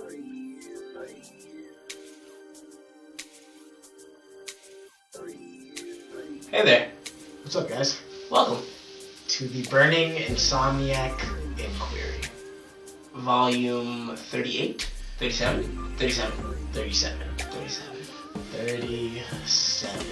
Hey there. What's up, guys? Welcome. To the Burning Insomniac Inquiry. Volume 38? 37? 37. 37. 37. 37.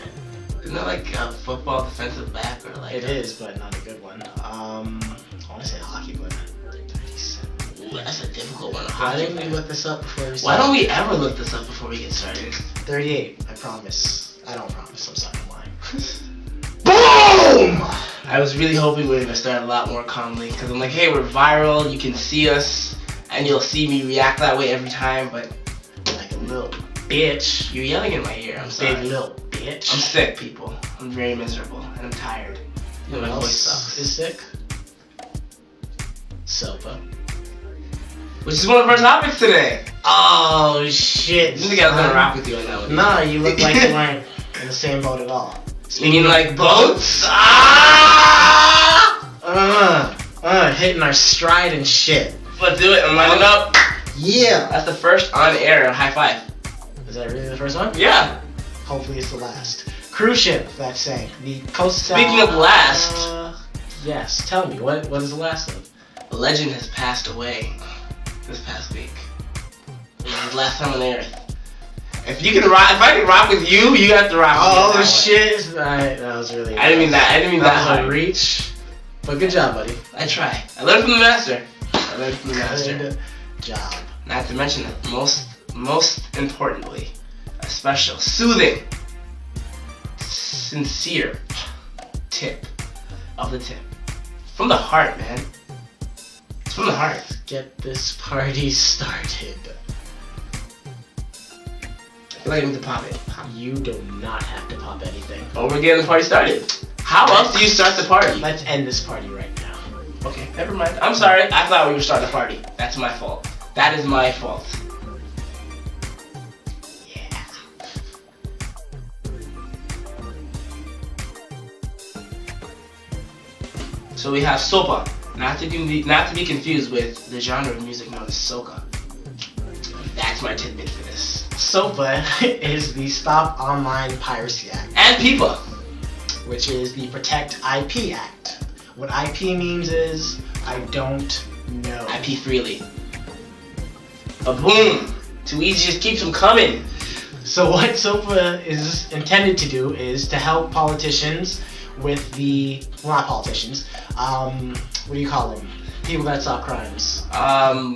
Isn't that like a football defensive back or like It is, but not a good one. I want to say hockey, but 37. Ooh, that's a difficult one. Why didn't we look this up before we Why started? don't we ever look this up before we get started? 38, I promise. I don't promise, I'm sorry, I'm lying. BOOM! I was really hoping we were going to start a lot more calmly because I'm like, hey, we're viral, you can see us, and you'll see me react that way every time, but Like a little bitch. you're yelling in my ear. I'm sorry. Big little bitch. I'm sick, people. I'm very miserable, and I'm tired. Who My else voice sucks. is sick? SOPA. Which is one of our topics today. Oh, shit. I didn't think I was going to rock with you on that one. Nah, you look like you weren't in the same boat at all. You mean like boats? Ah! Hitting our stride and shit. Let's do it. I'm lining up. Yeah. That's the first on-air high five. Is that really the first one? Yeah. Hopefully it's the last. Cruise ship that sank. The coast. Speaking of last. Yes. Tell me, what is the last of? A legend has passed away this past week. It was his last time on Earth. If I can rock with you, you have to rock with me. Oh on that shit! That was really. I didn't mean that. I didn't mean that was a hard. reach. But good job, buddy. I try. I learned from the master. Good job. Not to mention that most importantly, a special, soothing, sincere tip of the tip. From the heart, man. It's from the heart. Let's get this party started. I feel like I need to pop it. You do not have to pop anything. Oh, we're getting the party started. How else do you start the party? Let's end this party right now. Okay, never mind. I'm sorry. I thought we were starting the party. That's my fault. That is my fault. Yeah. So we have SOPA, not to be confused with the genre of music known as soca. That's my tidbit for this. SOPA is the Stop Online Piracy Act, And PIPA. which is the Protect IP Act. What IP means is, I don't know. IP freely. A boom. Too easy, just keeps them coming. So what SOPA is intended to do is to help politicians with not politicians, what do you call them? People that stop crimes.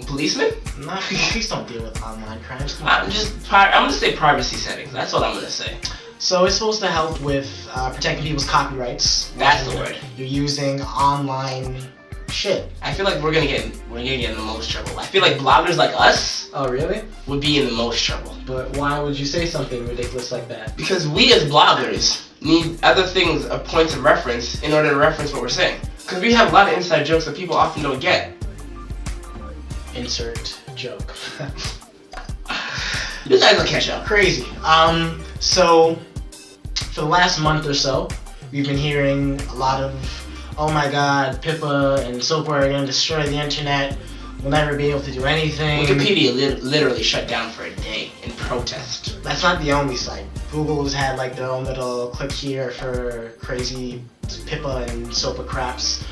Policemen? Not police don't deal with online crimes. I'm gonna say privacy settings. That's what I'm gonna say. So it's supposed to help with protecting people's copyrights. That's the word. You're using online shit. I feel like we're gonna get in the most trouble. I feel like bloggers like us Oh, really? would be in the most trouble. But why would you say something ridiculous like that? Because we as bloggers need other things, points of reference, in order to reference what we're saying. Because we have a lot of inside jokes that people often don't get. Insert joke. You guys will catch up. Crazy. So for the last month or so, we've been hearing a lot of, oh my god, PIPA and SOPA are going to destroy the internet. We'll never be able to do anything. Wikipedia literally shut down for a day in protest. That's not the only site. Google's had like their own little click here for crazy PIPA and SOPA craps.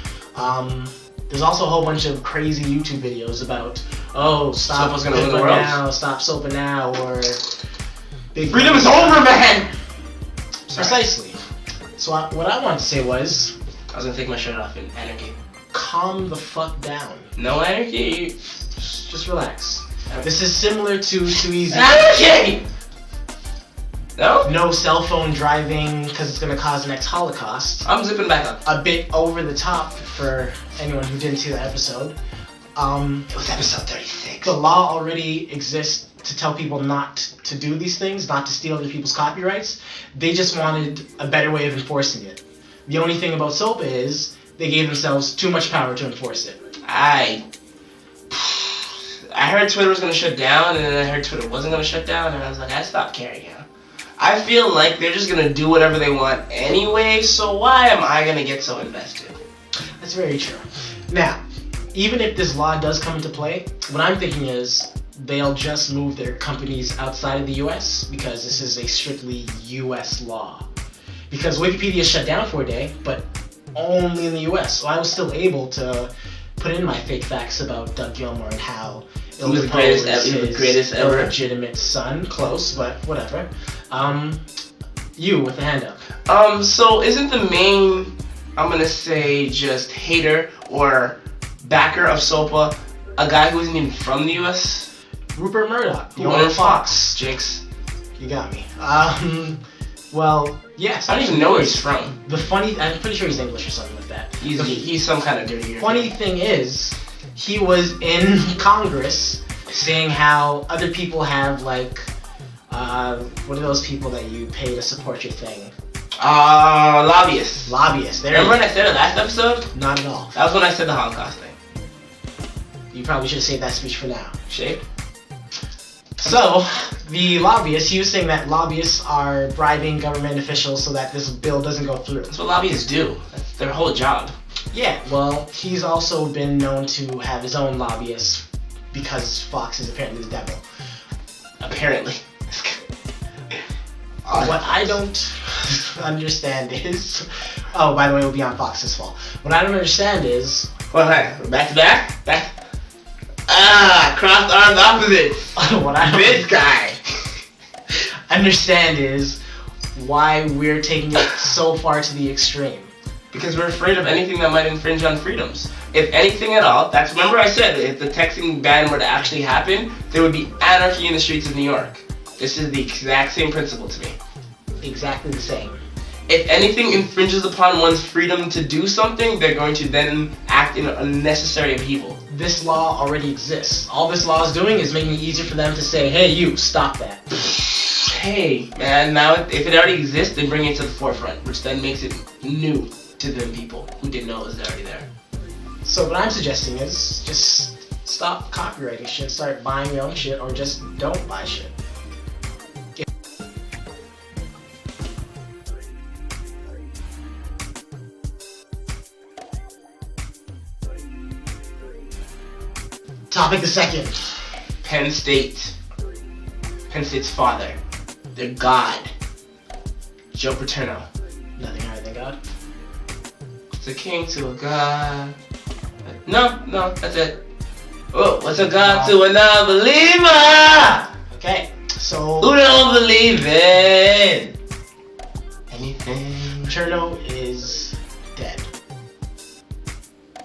There's also a whole bunch of crazy YouTube videos about, oh, stop SOPA's gonna win the PIPA world? now, stop SOPA now, or big Freedom is over, man! Precisely. So what I wanted to say was, I was gonna take my shirt off in anarchy. calm the fuck down. No anarchy? Just relax. This is similar to Too Easy. Anarchy! No? No cell phone driving because it's going to cause the next Holocaust. I'm zipping back up. A bit over the top for anyone who didn't see that episode. It was episode 36. The law already exists to tell people not to do these things, not to steal other people's copyrights. They just wanted a better way of enforcing it. The only thing about SOPA is they gave themselves too much power to enforce it. I heard Twitter was going to shut down, and then I heard Twitter wasn't going to shut down, and I was like, I stopped caring now. I feel like they're just going to do whatever they want anyway, so why am I going to get so invested? That's very true. Now, even if this law does come into play, what I'm thinking is, they'll just move their companies outside of the US because this is a strictly US law. Because Wikipedia shut down for a day, but only in the US. So I was still able to put in my fake facts about Doug Gilmour and how he was the greatest ever illegitimate son. Close, but whatever. You with the hand up. So isn't the main, I'm gonna say, just hater or backer of SOPA a guy who isn't even from the US? Rupert Murdoch, the owner of Fox. Jinx. You got me. Well, yes. I don't even know where he's from. I'm pretty sure he's English or something like that. He's some kind of dirty. Funny thing is, he was in Congress saying how other people have like, what are those people that you pay to support your thing? Lobbyists. Lobbyists. Remember when I said it last episode? Not at all. That was when I said the Holocaust thing. You probably should have saved that speech for now. Shape. So, the lobbyists, he was saying that lobbyists are bribing government officials so that this bill doesn't go through. That's what lobbyists do. That's their whole job. Yeah, well, he's also been known to have his own lobbyists because Fox is apparently the devil. Apparently. What I don't understand is... Oh, by the way, it will be on Fox's fault. What I don't understand is... Well, hey, back to back? Crossed arms opposites. What I this guy understand is why we're taking it so far to the extreme. Because we're afraid of anything that might infringe on freedoms. If anything at all, remember I said if the texting ban were to actually happen, there would be anarchy in the streets of New York. This is the exact same principle to me. Exactly the same. If anything infringes upon one's freedom to do something, they're going to then act in unnecessary upheaval. This law already exists. All this law is doing is making it easier for them to say, hey, you, stop that. Hey, man, now if it already exists, they bring it to the forefront, which then makes it new to them people who didn't know it was already there. So what I'm suggesting is just stop copywriting shit, start buying your own shit, or just don't buy shit. Topic the second. Penn State. Penn State's father. Their god. Joe Paterno. Nothing higher than God. It's a king to a god. No, that's it. Oh, what's a god to a non-believer? Okay, so... Who don't believe in anything? Paterno is dead.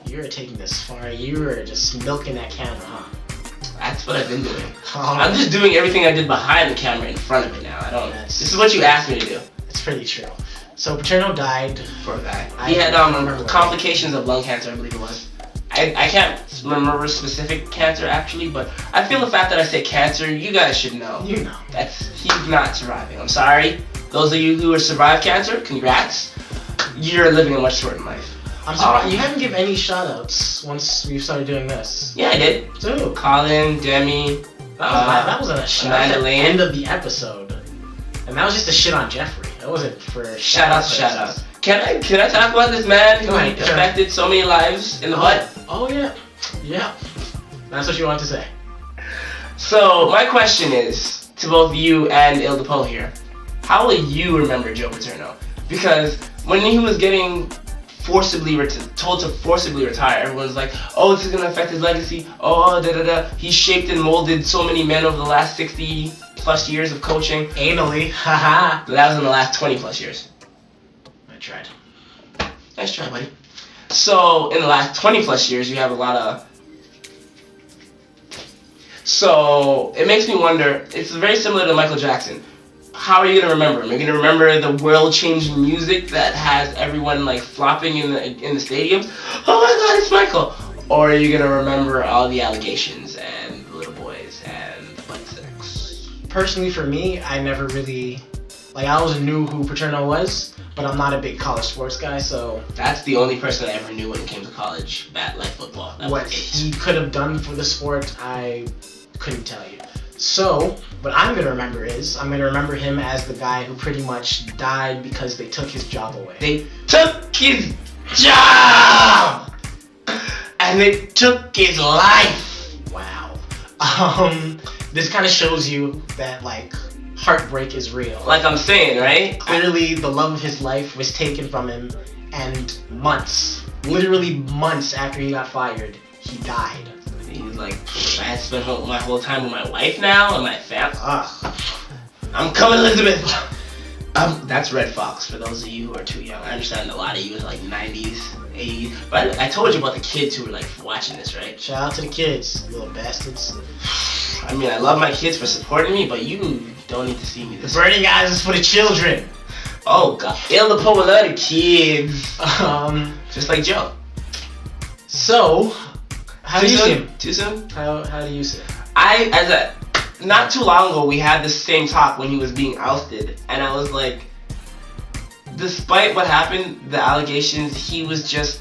You're taking this far. You are just milking that camera, huh? That's what I've been doing. I'm just doing everything I did behind the camera in front of it now. This is what you asked me to do. It's pretty true. So Paterno died. Poor guy. He had complications of lung cancer, I believe it was. I can't remember specific cancer actually, but I feel the fact that I say cancer, you guys should know. You know. He's not surviving. I'm sorry. Those of you who have survived cancer, congrats. You're living a much shorter life. I'm surprised you haven't given any shout-outs once we've started doing this. Yeah, I did. Dude. Colin, Demi. That was a shout-out at the end of the episode. And that was just a shit on Jeffrey. That wasn't for shout-outs. Can I talk about this man who affected so many lives in the butt? Oh, yeah. Yeah. That's what you want to say. So, my question is, to both you and Il DePo here, how will you remember Joe Paterno? Because when he was getting told to forcibly retire, everyone's like, oh, this is going to affect his legacy, He shaped and molded so many men over the last 60 plus years of coaching. Anally, haha. That was in the last 20 plus years. I tried. Nice try, buddy. So, in the last 20 plus years, you have a lot of... So, it makes me wonder, it's very similar to Michael Jackson. How are you gonna remember him? Are you gonna remember the world-changing music that has everyone like flopping in the stadiums? Oh my God, it's Michael! Or are you gonna remember all the allegations and the little boys and the butt sex? Personally, for me, I never really I always knew who Paterno was, but I'm not a big college sports guy, so that's the only person I ever knew when it came to college football. What he could have done for the sport, I couldn't tell you. So, what I'm going to remember is, I'm going to remember him as the guy who pretty much died because they took his job away. They took his job! And they took his life! Wow. This kind of shows you that, like, heartbreak is real. Like I'm saying, right? Clearly, the love of his life was taken from him, and literally months after he got fired, he died. He's like, I had to spend my whole time with my wife now and my family. I'm coming, Elizabeth. That's Red Fox, for those of you who are too young. I understand a lot of you is like 90s, 80s. But I told you about the kids who were like watching this, right? Shout out to the kids, little bastards. I mean, I love my kids for supporting me, but you don't need to see me this The Burning Eyes is for the children. Oh, God. Il Lapo will love the kids. Just like Joe. So, how do you see him? Too soon? How do you see him? Not too long ago, we had this same talk when he was being ousted, and I was like, despite what happened, the allegations, he was just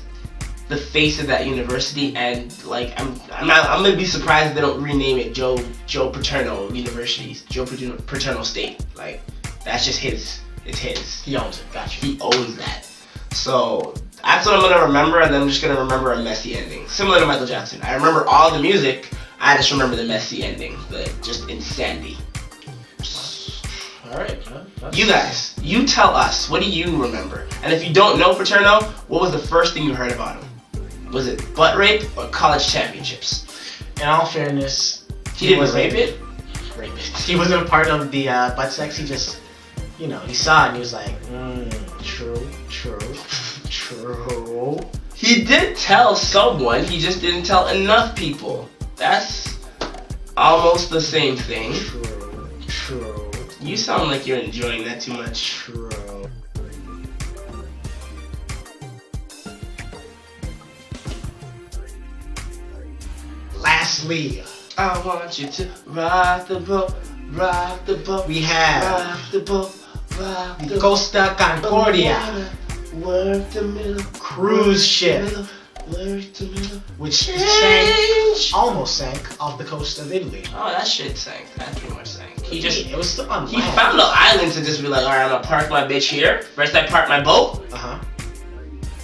the face of that university, and like I'm gonna be surprised if they don't rename it Joe Paterno University, Joe Paterno State. Like that's just his. It's his. He owns it. Gotcha. He owns that. So that's what I'm gonna remember, and then I'm just gonna remember a messy ending, similar to Michael Jackson. I remember all the music. I just remember the messy ending, just insanity. Alright, you guys, you tell us, what do you remember? And if you don't know Paterno, what was the first thing you heard about him? Was it butt rape or college championships? In all fairness, he didn't rape it? He wasn't a part of the butt sex, he just, he saw it and he was like, true. He did tell someone, he just didn't tell enough people. That's almost the same thing. True. You sound like you're enjoying that too much. True. Lastly, I want you to rock the boat. We have rock the boat. the Costa Concordia Work the middle. cruise ship, Work the middle. which almost sank off the coast of Italy. Oh, that shit sank. That pretty much sank. It was still on He land. found an island to just be like, alright, I'm gonna park my bitch here. First I park my boat.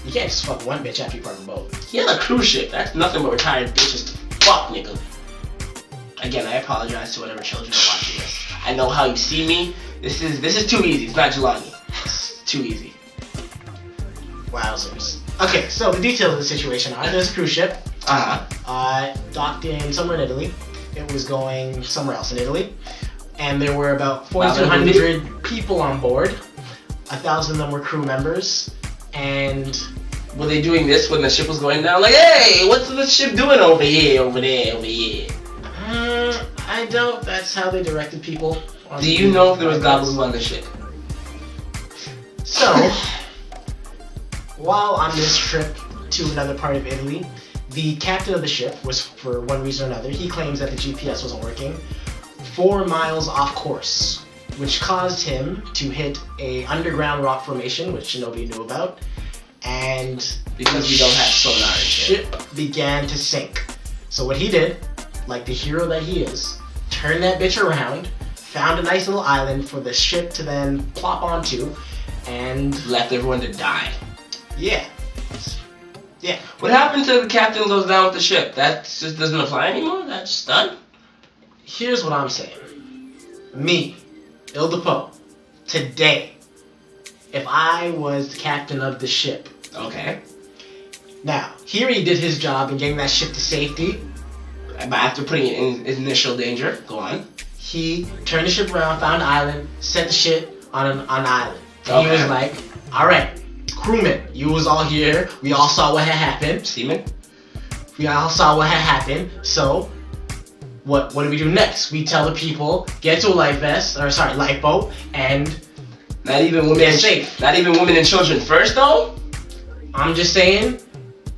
You can't just fuck one bitch after you park a boat. He had a cruise ship. That's nothing but retired bitches to fuck, nigga. Again, I apologize to whatever children are watching this. I know how you see me. This is too easy. It's not Jelani. It's too easy. Wowzers. Okay, so the details of the situation are: there's a cruise ship. Docked in somewhere in Italy. It was going somewhere else in Italy, and there were about 4,200 people on board. 1,000 of them were crew members, and were they doing this when the ship was going down? Like, hey, what's the ship doing over here, over there, over here? I doubt that's how they directed people. Do you know if there was goggles on the ship? So, while on this trip to another part of Italy, the captain of the ship was, for one reason or another, he claims that the GPS wasn't working, 4 miles off course, which caused him to hit a underground rock formation, which nobody knew about, and because we don't have sonar and shit. Ship began to sink. So what he did, like the hero that he is, turned that bitch around, found a nice little island for the ship to then plop onto, and left everyone to die. Yeah. What happened to the captain goes down with the ship? That just doesn't apply anymore? That's just done? Here's what I'm saying. Me, Il Depo, today, if I was the captain of the ship. Okay. Now, here he did his job in getting that ship to safety. But after putting it in initial danger, go on. He turned the ship around, found an island, set the shit on an island. And Okay. he was like, alright, crewmen, you was all here. We all saw what had happened. Seaman? We all saw what had happened. So, what do we do next? We tell the people, get to a lifeboat, and Not even women get and safe. Not even women and children first, though? I'm just saying,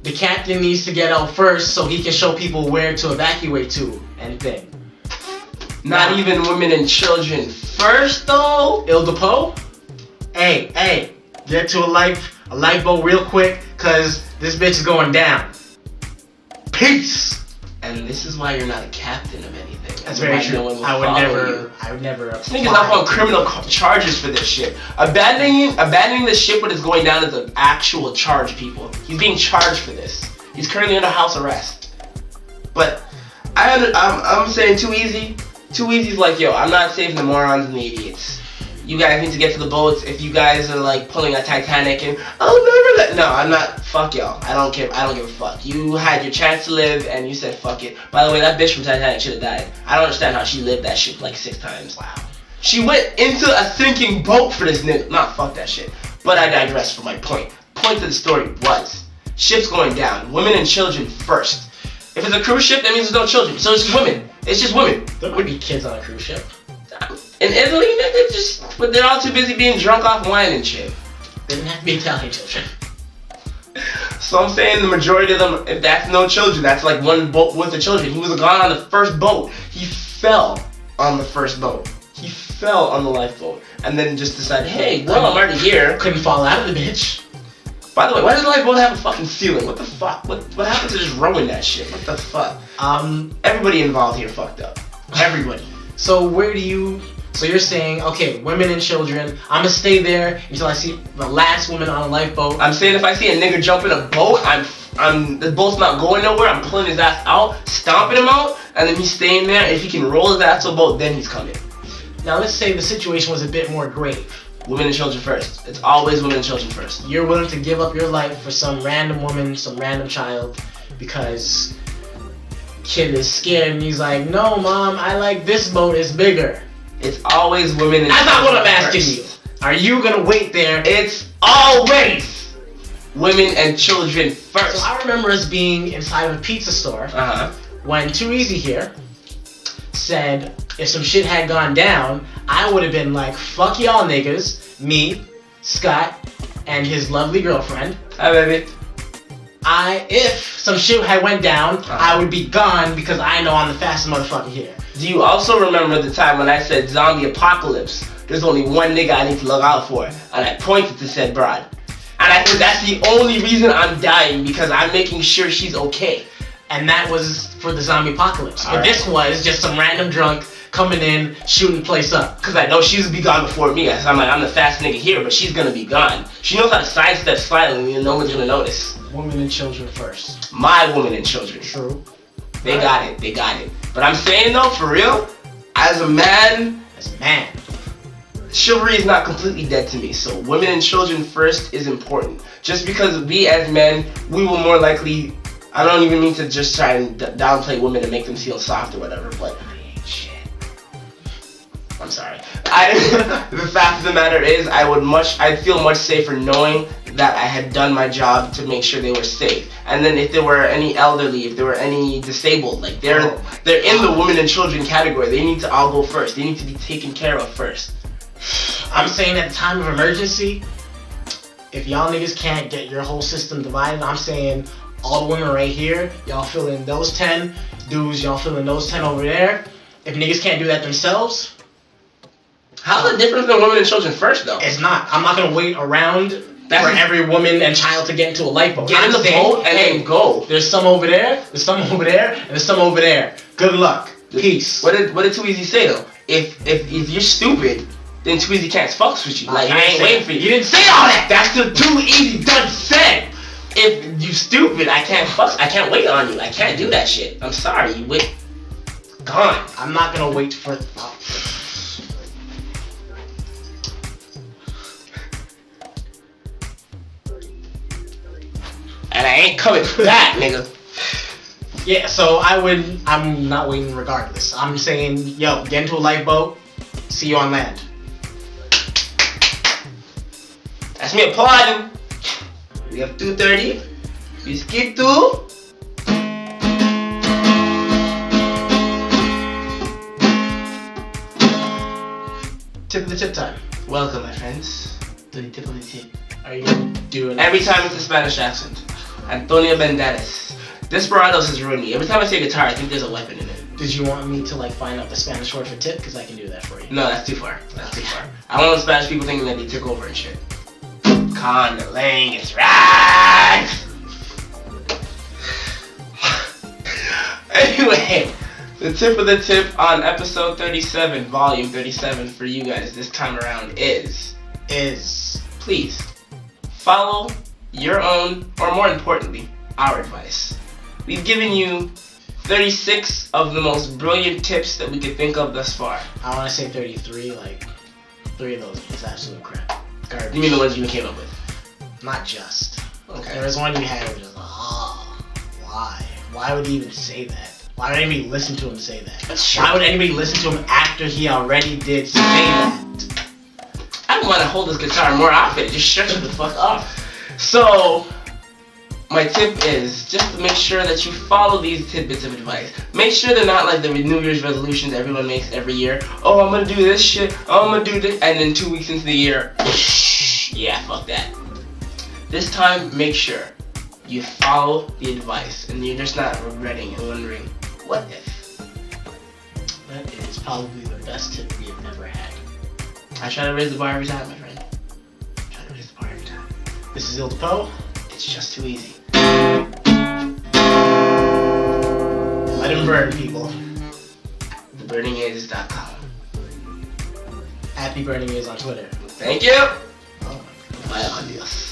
the captain needs to get out first so he can show people where to evacuate to and thing. Not even women and children first, though? Il Depo, hey, get to a lifeboat real quick, cause this bitch is going down. Peace. And this is why you're not a captain of anything. That's very true. I would never. This nigga's up on criminal charges for this shit. Abandoning the ship when it's going down is an actual charge, people. He's being charged for this. He's currently under house arrest. But I'm saying too easy. Too easy's like, yo, I'm not saving the morons and the idiots. You guys need to get to the boats. If you guys are like pulling a Titanic and I'll never let. No, I'm not. Fuck y'all. I don't care. I don't give a fuck. You had your chance to live and you said fuck it. By the way, that bitch from Titanic should have died. I don't understand how she lived that shit like 6 times. Wow. She went into a sinking boat for this nigga. Nah, fuck that shit. But I digress from my point. Point of the story was ships going down. Women and children first. If it's a cruise ship, that means there's no children. So it's just women. It's just women. There would be kids on a cruise ship. In Italy, but they're all too busy being drunk off wine and shit. They didn't have to be Italian children. So I'm saying the majority of them, if that's no children, that's like one boat with the children. He was gone on the first boat. He fell on the first boat. He fell on the lifeboat. And then just decided, hey, well, I'm already here. Couldn't fall out of the bitch. By the way, why does the lifeboat have a fucking ceiling? What the fuck? What happened to just rowing that shit? What the fuck? Everybody involved here fucked up. Everybody. So you're saying, okay, women and children, I'm gonna stay there until I see the last woman on a lifeboat. I'm saying if I see a nigga jump in a boat, the boat's not going nowhere, I'm pulling his ass out, stomping him out, and then he's staying there. If he can roll his ass to a boat, then he's coming. Now let's say the situation was a bit more grave. Women and children first. It's always women and children first. You're willing to give up your life for some random woman, some random child, because kid is scared and he's like, no, mom, I like this boat, it's bigger. It's always women and children. That's not what I'm asking first. you. Are you gonna wait there? It's always women and children first. So I remember us being inside of a pizza store when Too Easy here said if some shit had gone down, I would have been like, fuck y'all niggas, me, Scott, and his lovely girlfriend. Hi, baby. If some shit had went down, I would be gone because I know I'm the fastest motherfucker here. Do you also remember the time when I said zombie apocalypse? There's only one nigga I need to look out for, and I pointed to said broad. And I said that's the only reason I'm dying, because I'm making sure she's okay. And that was for the zombie apocalypse. But right. This was just some random drunk coming in, shooting the place up. Because I know she's gonna be gone before me. So I'm like, I'm the fast nigga here, but she's gonna be gone. She knows how to sidestep slightly and no one's gonna notice. Women and children first. My women and children. True. They got it. But I'm saying though, for real, as a man, chivalry is not completely dead to me. So women and children first is important. Just because we as men, we will more likely, I don't even mean to just try and downplay women and make them feel soft or whatever, but shit. I'm sorry. The fact of the matter is, I'd feel much safer knowing that I had done my job to make sure they were safe. And then if there were any elderly, if there were any disabled, like they're in the women and children category. They need to all go first. They need to be taken care of first. I'm saying at the time of emergency, if y'all niggas can't get your whole system divided, I'm saying all the women right here, y'all fill in those 10. Dudes, y'all fill in those 10 over there. If niggas can't do that themselves, how's it different than women and children first though? It's not. I'm not gonna wait around for every woman and child to get into a lifeboat. Get in the boat and then go. There's some over there, there's some over there, and there's some over there. Good luck. Peace. What did Too Easy say though? If you're stupid, then Too Easy can't fuck with you. Like I ain't waiting for you. You didn't say all that. That's the Too Easy done said. If you stupid, I can't wait on you. I can't do that shit. I'm sorry. You wait. Gone. I'm not gonna wait for. And I ain't coming back, nigga. Yeah, so I'm not waiting regardless. I'm saying, yo, get into a lifeboat, see you on land. That's me applauding. We have 2:30. We skip to. Tip of the tip time. Welcome, my friends, to the tip of the tip. Are you gonna do it? Every time it's a Spanish accent. Antonio Banderas. Desperados has ruined me. Every time I say guitar, I think there's a weapon in it. Did you want me to like find out the Spanish word for tip? Because I can do that for you. No, that's too far. That's too far. I don't want Spanish people thinking that they took over and shit. Condolingus right. Anyway, the tip of the tip on episode 37, volume 37 for you guys this time around is please follow your own, or more importantly, our advice. We've given you 36 of the most brilliant tips that we could think of thus far. I want to say 33. Like 3 of those is absolute crap. Garbage. You mean the ones you came up with? Not just. Okay. There was one you had where it was like, oh, why? Why would he even say that? Why would anybody listen to him say that? That's true. Why would anybody listen to him after he already did say that? I want to hold this guitar more often. Just shut the fuck up. So, my tip is just to make sure that you follow these tidbits of advice. Make sure they're not like the New Year's resolutions everyone makes every year. Oh, I'm gonna do this shit. Oh, I'm gonna do this. And then 2 weeks into the year, yeah, fuck that. This time, make sure you follow the advice and you're just not regretting and wondering, what if? That is probably the best tip we have ever had. I try to raise the bar every time, my friend. I try to raise the bar every time. This is Il Depo. It's just too easy. Let him burn, people. TheBurningIs.com. Happy Burning Is on Twitter. Thank you. Oh my God. Bye, adios.